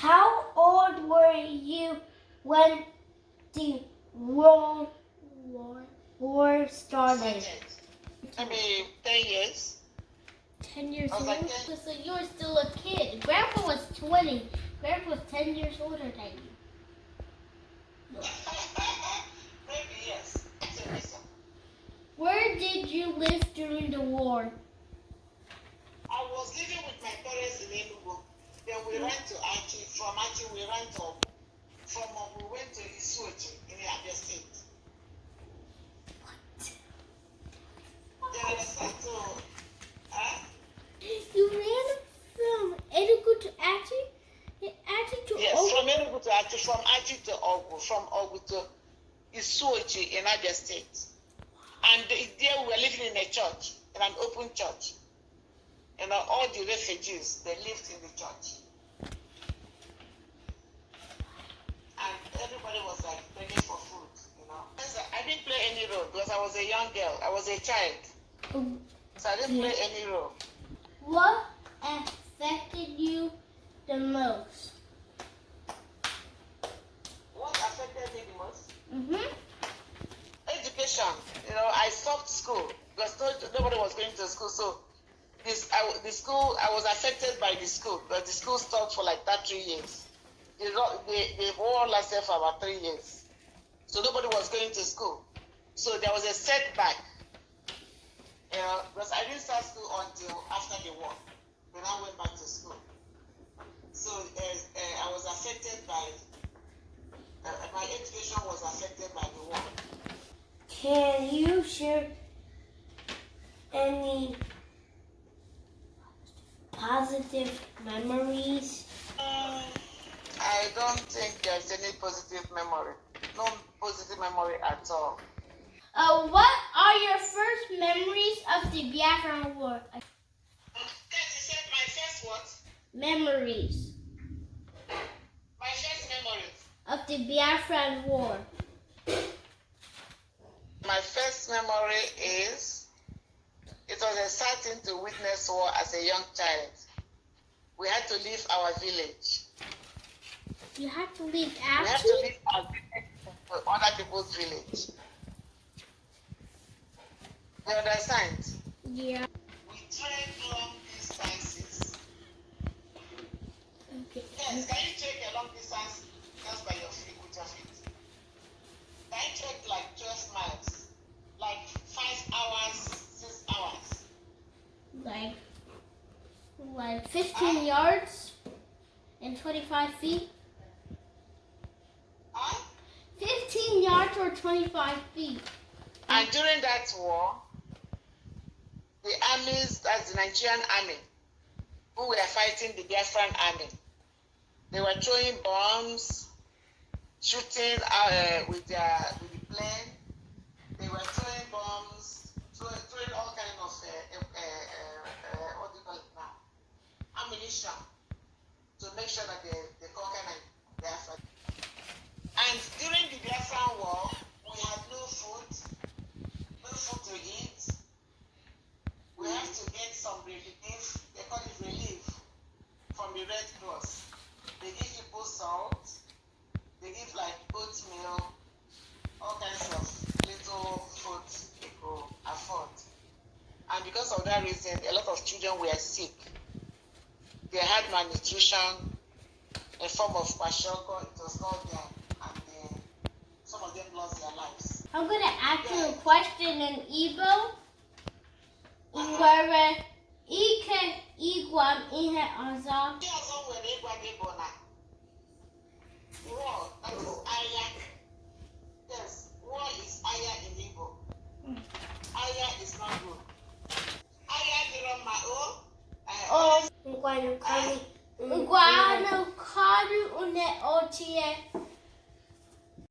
How old were you when the World War started? Maybe 10 years. 10 years I was old? like 10. So you were still a kid. Grandpa was 20. Grandpa was 10 years older than you. Maybe yes. Where did you live during the war? I was living with my parents in Enugu. Then we ran to Achi. From Achi, we ran to Ogu. From Ogu, we went to Isuochi in Abia State. What? Yeah, so, You ran from Enugu to Achi? Achi to yes, Ogu? from Enugu to Achi, from Achi to Ogu, from Ogu to Isuochi in Abia State. And there we were living in a church, in an open church. You know, all the refugees, they lived in the church. And everybody was like begging for food, you know. I didn't play any role because I was a young girl. I was a child. So I didn't play any role. What affected you the most? What affected me the most? Mm-hmm. Education. You know, I stopped school because nobody was going to school. So the school, I was affected by the school, but the school stopped for like that 3 years. The war lasted for about 3 years. So nobody was going to school. So there was a setback. You know, because I didn't start school until after the war. Then I went back to school. So I was affected by, my education was affected by the war. Can you share any positive memories? I don't think there's any positive memory. No positive memory at all. What are your first memories of the Biafran War? You said my first what? Memories My first memory. of the Biafran War. My first memory is, it was a sad thing to witness war as a young child. We had to leave our village. You had to leave We had Achi? to leave our village to other people's village. You understand? Yeah. We trekked long distances. Okay. Yes, can you trek a long distance just by your feet, with your feet? Can you trek like 12 miles? Like 5 hours, 6 hours? Like 15 yards and 25 feet? 15 yards or 25 feet. And during that war, the armies, that's the Nigerian army, who were fighting the Biafran army, they were throwing bombs, shooting with the plane. They were throwing bombs, throwing all kinds of what do you call it now? Ammunition to make sure that they conquer Biafra. And during the Biafran war, we had no food to eat. We have to get some relief, they call it relief, from the Red Cross. They give people salt, they give like oatmeal, all kinds of little food they could afford. And because of that reason, a lot of children were sick. They had malnutrition, a form of kwashiorkor, it was called there, and some of them lost their lives. I'm going to ask you a question in Igbo. Nwere ike ịgwa m ihe ọzọ? Ndị ọzọ nwere ịgwa gị bụ na war, that is agha. Yes, war is agha in Igbo. Agha is not good. Agha dịrọ mma Ngwanụ kanu une ochie